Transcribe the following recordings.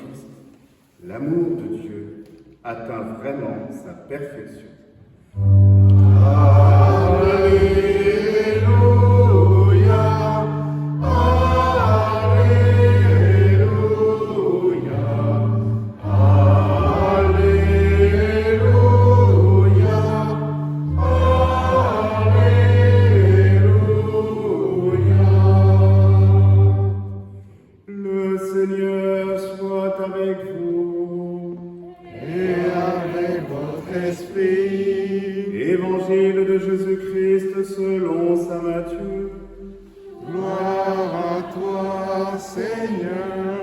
Christ, l'amour de Dieu atteint vraiment sa perfection. Le Seigneur soit avec vous. Et avec votre esprit. Évangile de Jésus-Christ selon saint Matthieu. Gloire à toi, Seigneur.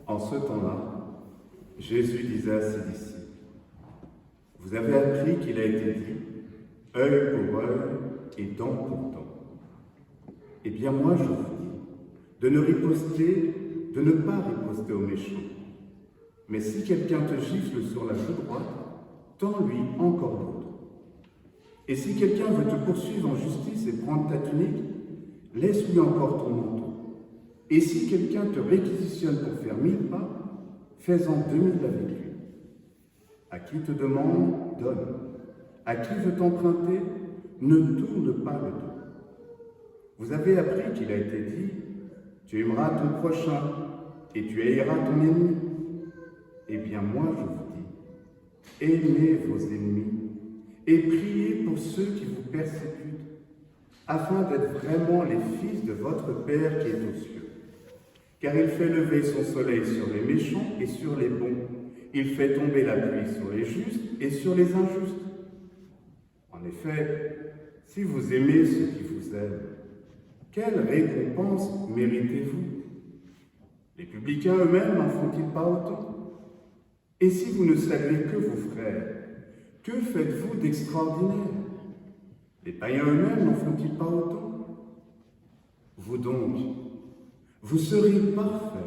En ce temps-là, Jésus disait à ses disciples, « Vous avez appris qu'il a été dit, œil pour œil et dent pour dent. Eh bien moi je vous dis, de ne pas riposter aux méchants. Mais si quelqu'un te gifle sur la joue droite, tends-lui encore l'autre. Et si quelqu'un veut te poursuivre en justice et prendre ta tunique, laisse-lui encore ton manteau. Et si quelqu'un te réquisitionne pour faire 1000 pas, fais-en 2000 avec lui. À qui te demande, donne. À qui veut t'emprunter, ne tourne pas le dos. Vous avez appris qu'il a été dit, tu aimeras ton prochain et tu haïras ton ennemi. Eh bien moi je vous dis, aimez vos ennemis et priez pour ceux qui vous persécutent, afin d'être vraiment les fils de votre Père qui est aux cieux. Car il fait lever son soleil sur les méchants et sur les bons. Il fait tomber la pluie sur les justes et sur les injustes. En effet, si vous aimez ceux qui vous aiment, quelle récompense méritez-vous? Les publicains eux-mêmes n'en font-ils pas autant? Et si vous ne saluez que vos frères, que faites-vous d'extraordinaire? Les païens eux-mêmes n'en font-ils pas autant? Vous donc, vous serez parfaits,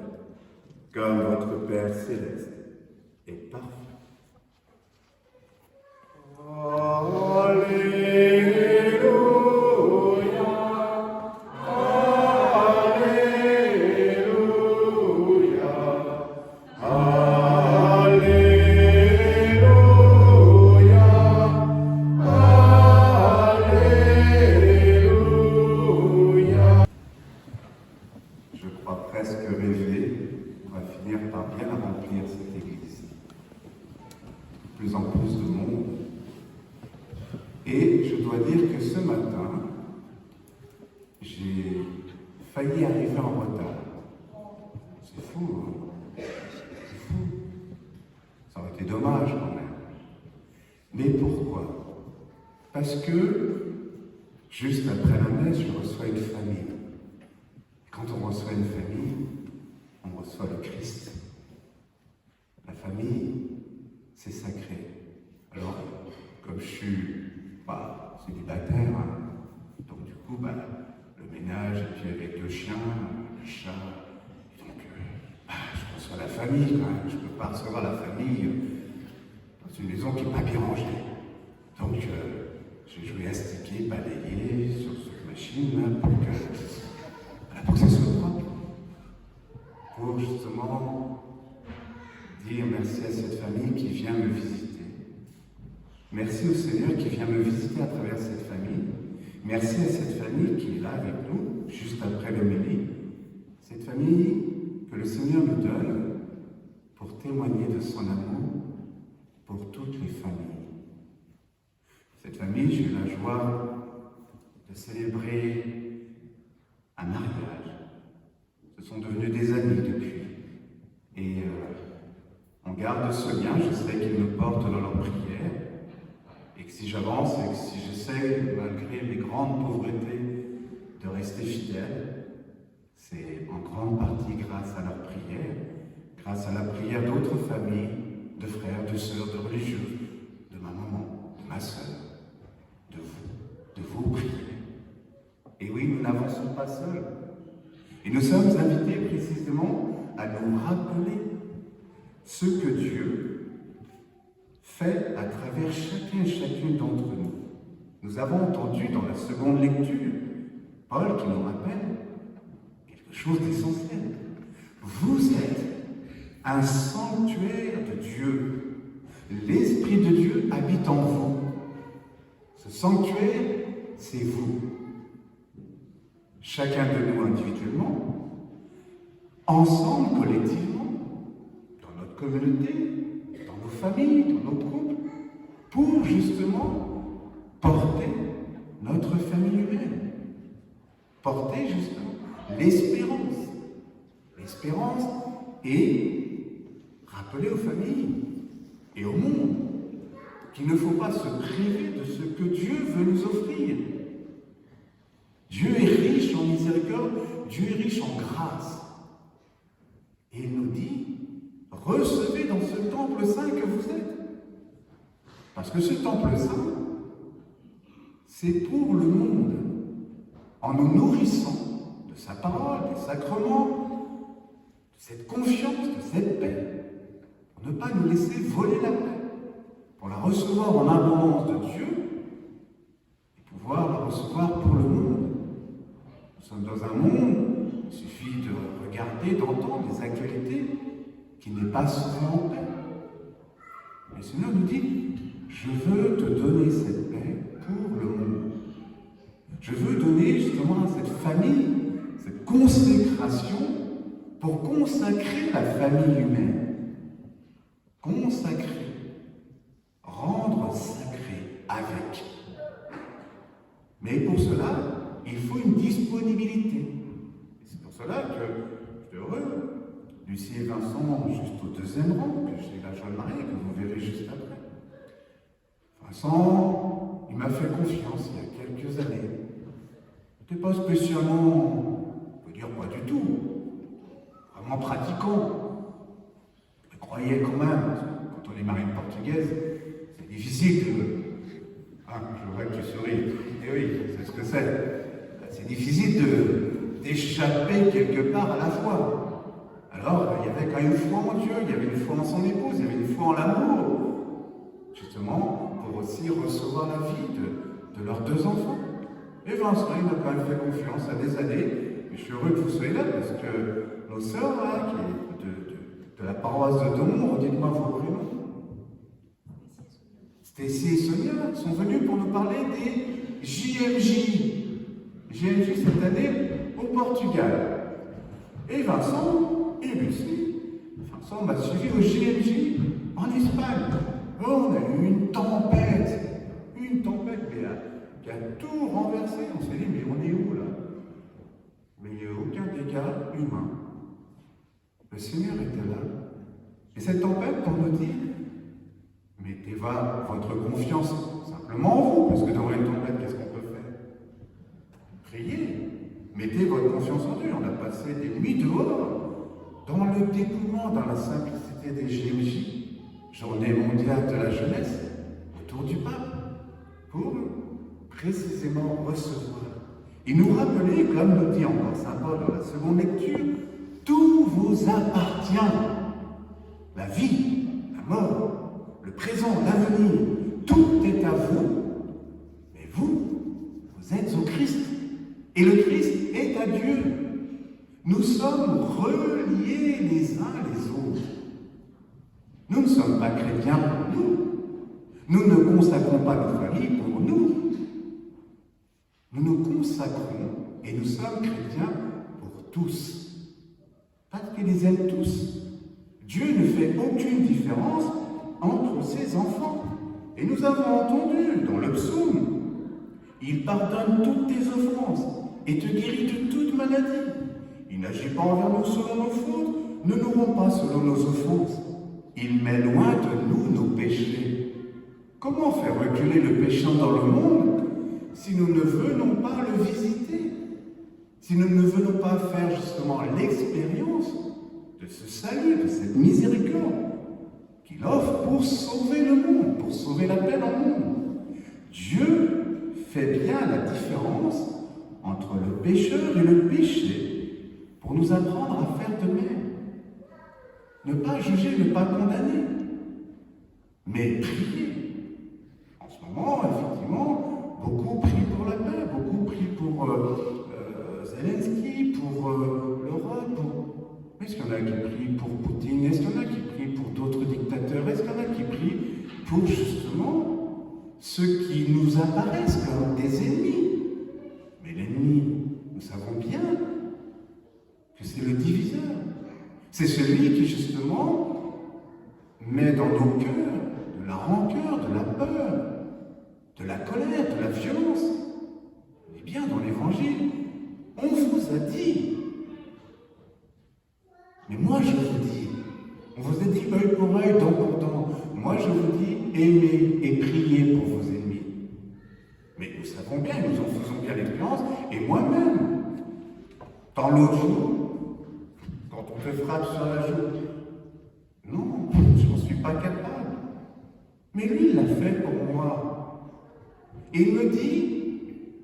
comme votre Père céleste est parfait. Je crois presque rêver, on va finir par bien remplir cette église. De plus en plus de monde. Et je dois dire que ce matin, j'ai failli arriver en retard. C'est fou, hein? C'est fou. Ça aurait été dommage quand même. Mais pourquoi? Parce que, juste après la messe, je reçois une famille. Quand on reçoit une famille, on reçoit le Christ. La famille, c'est sacré. Alors, comme je suis célibataire, hein, donc du coup, le ménage, et puis avec le chien, le chat, donc je reçois la famille quand même. Je ne peux pas recevoir la famille dans une maison qui n'est pas bien rangée. Donc, j'ai joué astiquer, balayer sur cette machine là, pour que ça soit propre. Pour justement dire merci à cette famille qui vient me visiter. Merci au Seigneur qui vient me visiter à travers cette famille. Merci à cette famille qui est là avec nous, juste après l'homélie. Cette famille que le Seigneur nous donne pour témoigner de son amour pour toutes les familles. Cette famille, j'ai eu la joie de célébrer un mariage. Ce sont devenus des amis depuis. Et on garde ce lien, je sais qu'ils me portent dans leurs prières. Et que si j'avance et que si j'essaie, malgré mes grandes pauvretés, de rester fidèle, c'est en grande partie grâce à leurs prières, grâce à la prière d'autres familles, de frères, de sœurs, de religieux, de ma maman, de ma sœur, de vos prières. Et oui, nous n'avançons pas seuls. Et nous sommes invités précisément à nous rappeler ce que Dieu fait à travers chacun et chacune d'entre nous. Nous avons entendu dans la seconde lecture Paul qui nous rappelle quelque chose d'essentiel. Vous êtes un sanctuaire de Dieu. L'Esprit de Dieu habite en vous. Ce sanctuaire, c'est vous. Chacun de nous individuellement, ensemble, collectivement, dans notre communauté, dans nos familles, dans nos couples, pour justement porter notre famille humaine. Porter justement l'espérance. L'espérance et rappeler aux familles et au monde qu'il ne faut pas se priver de ce que Dieu veut nous offrir. Dieu est riche en miséricorde, Dieu est riche en grâce. Et il nous dit, recevez dans ce temple saint que vous êtes. Parce que ce temple saint, c'est pour le monde. En nous nourrissant de sa parole, des sacrements, de cette confiance, de cette paix, pour ne pas nous laisser voler la paix, pour la recevoir en abondance de Dieu et pouvoir la recevoir pour le monde. Nous sommes dans un monde, il suffit de regarder, d'entendre les actualités qui n'est pas souvent en paix. Mais le Seigneur nous dit, je veux te donner cette paix pour le monde. Je veux donner justement à cette famille, cette consécration pour consacrer la famille humaine. Consacrer, rendre sacré avec. Mais pour cela, il faut une disponibilité. Et c'est pour cela que je suis heureux. Lucie et Vincent, juste au deuxième rang, que j'ai la jeune mariée, que vous verrez juste après. Vincent, il m'a fait confiance il y a quelques années. Il n'était pas spécialement, on peut dire pas du tout, vraiment pratiquant. Il croyait quand même, parce que quand on est marié portugaise, c'est difficile de... Ah, je vois que tu souris. Eh oui, c'est ce que c'est. C'est difficile d'échapper quelque part à la foi. Alors, il y avait quand même une foi en Dieu, il y avait une foi en son épouse, il y avait une foi en l'amour. Justement, pour aussi recevoir la vie de leurs deux enfants. Et Vincent, il m'a quand même fait confiance à des années. Et je suis heureux que vous soyez là, parce que nos sœurs, là, qui est de la paroisse de Domon, dites-moi vos prénoms. Stécie et Sonia sont venus pour nous parler des JMJ. JMJ cette année au Portugal. Et Vincent et Lucie, Vincent m'a suivi au JMJ en Espagne. Oh, on a eu une tempête qui a tout renversé. On s'est dit, mais on est où là? Mais il n'y a aucun dégât humain. Le Seigneur était là. Et cette tempête pour nous dire, mettez votre confiance simplement en vous, parce que dans une tempête, qu'est-ce qu'on peut faire? Priez. Mettez votre confiance en Dieu. On a passé des nuits dehors, dans le dépouillement, dans la simplicité des JMJ, Journée mondiale de la jeunesse, autour du pape, pour précisément recevoir. Et nous rappeler, comme nous dit encore Saint Paul dans la seconde lecture, tout vous appartient. La vie, la mort, le présent, l'avenir, tout est à vous. Mais vous êtes au Christ. Et le Christ est à Dieu. Nous sommes reliés les uns les autres. Nous ne sommes pas chrétiens pour nous. Nous ne consacrons pas nos familles pour nous. Nous nous consacrons et nous sommes chrétiens pour tous. Parce qu'il les aime tous. Dieu ne fait aucune différence entre ses enfants. Et nous avons entendu dans le psaume, il pardonne toutes tes offenses et te guérit de toute maladie. Il n'agit pas envers nous selon nos fautes, ne nous rend pas selon nos offenses. Il met loin de nous nos péchés. Comment faire reculer le péché dans le monde si nous ne venons pas le visiter? Si nous ne venons pas faire justement l'expérience de ce salut, de cette miséricorde qu'il offre pour sauver le monde, pour sauver la paix dans le monde. Dieu fait bien la différence entre le pécheur et le péché pour nous apprendre à faire de même. Ne pas juger, ne pas condamner, mais prier. En ce moment, effectivement, beaucoup prient pour la paix, beaucoup prient pour Zelensky, pour l'Europe. Est-ce qu'il y en a qui prient pour Poutine? Est-ce qu'il y en a pour justement ceux qui nous apparaissent comme des ennemis. Mais l'ennemi, nous savons bien que c'est le diviseur. C'est celui qui justement met dans nos cœurs de la rancœur, de la peur, de la colère, de la violence. Eh bien, dans l'Évangile, on vous a dit. Mais moi, je vous dis, on vous a dit œil pour œil, dent pour dent. Moi, je vous dis, aimez et priez pour vos ennemis. Mais nous savons bien, nous en faisons bien l'expérience, et moi-même, dans l'autre jour, quand on te frappe sur la joue, non, je n'en suis pas capable. Mais lui, il l'a fait pour moi. Et il me dit,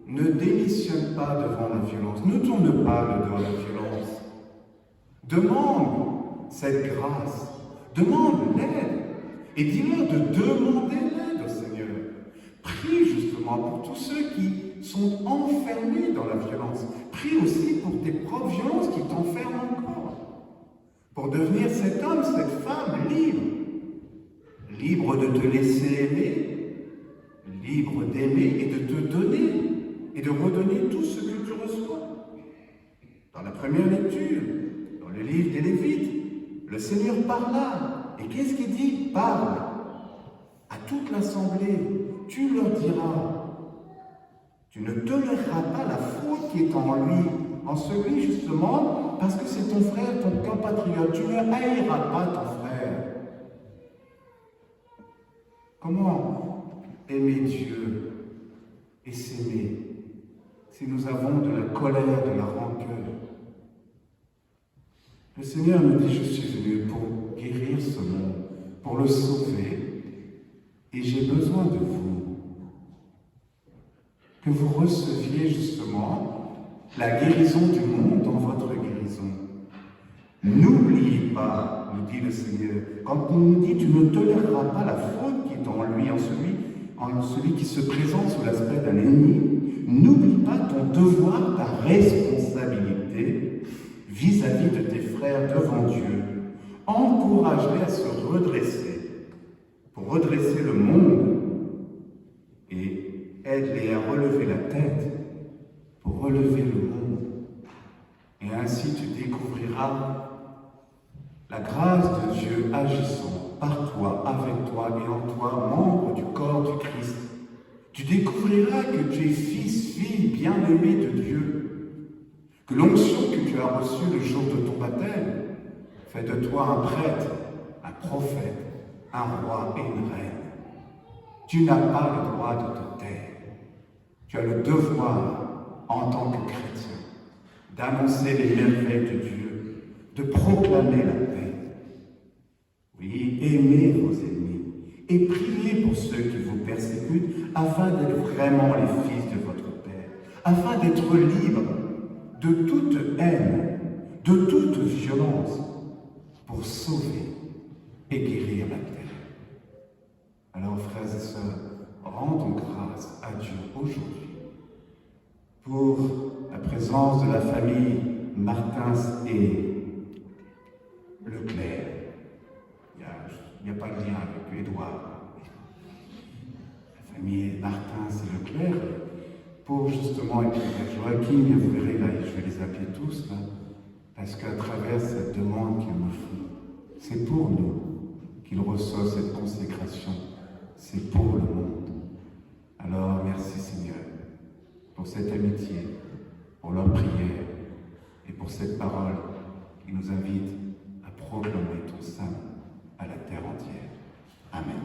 ne démissionne pas devant la violence, ne tourne pas le dos à la violence. Demande cette grâce, demande l'aide, et dis-leur de demander l'aide au Seigneur. Prie justement pour tous ceux qui sont enfermés dans la violence. Prie aussi pour tes propres violences qui t'enferment encore. Pour devenir cet homme, cette femme libre. Libre de te laisser aimer, libre d'aimer et de te donner et de redonner tout ce que tu reçois. Dans la première lecture, dans le livre des Lévites, le Seigneur parla. Et qu'est-ce qu'il dit? Parle à toute l'assemblée. Tu leur diras, tu ne toléreras pas la faute qui est en lui, en celui justement, parce que c'est ton frère, ton compatriote. Tu ne haïras pas ton frère. Comment aimer Dieu et s'aimer si nous avons de la colère, de la rancœur? Le Seigneur nous dit, je suis venu pour guérir ce monde, pour le sauver, et j'ai besoin de vous. Que vous receviez justement la guérison du monde dans votre guérison. N'oubliez pas, nous dit le Seigneur, quand il nous dit, tu ne toléreras pas la faute qui est en lui, en celui qui se présente sous l'aspect d'un ennemi, n'oublie pas ton devoir, ta responsabilité vis-à-vis de tes frères devant Dieu. Encourage-les à se redresser, pour redresser le monde, et aide-les à relever la tête, pour relever le monde. Et ainsi tu découvriras la grâce de Dieu agissant par toi, avec toi et en toi, membre du corps du Christ. Tu découvriras que tu es fils, fille, bien-aimé de Dieu. Que l'onction que tu as reçue le jour de ton baptême fait de toi un prêtre, un prophète, un roi et une reine. Tu n'as pas le droit de te taire. Tu as le devoir, en tant que chrétien, d'annoncer les merveilles de Dieu, de proclamer la paix. Oui, aimez vos ennemis et priez pour ceux qui vous persécutent afin d'être vraiment les fils de votre Père, afin d'être libres de toute haine, de toute violence, pour sauver et guérir la terre. Alors, frères et sœurs, rendons grâce à Dieu aujourd'hui pour la présence de la famille Martins et Leclerc. Il n'y a pas de lien avec Édouard. La famille Martins et Leclerc, pour justement, et puis Joachim, vous verrez là, je vais les appeler tous là, parce qu'à travers cette demande qu'ils me font, c'est pour nous qu'ils reçoivent cette consécration, c'est pour le monde. Alors merci Seigneur pour cette amitié, pour leur prière et pour cette parole qui nous invite à proclamer ton saint à la terre entière. Amen.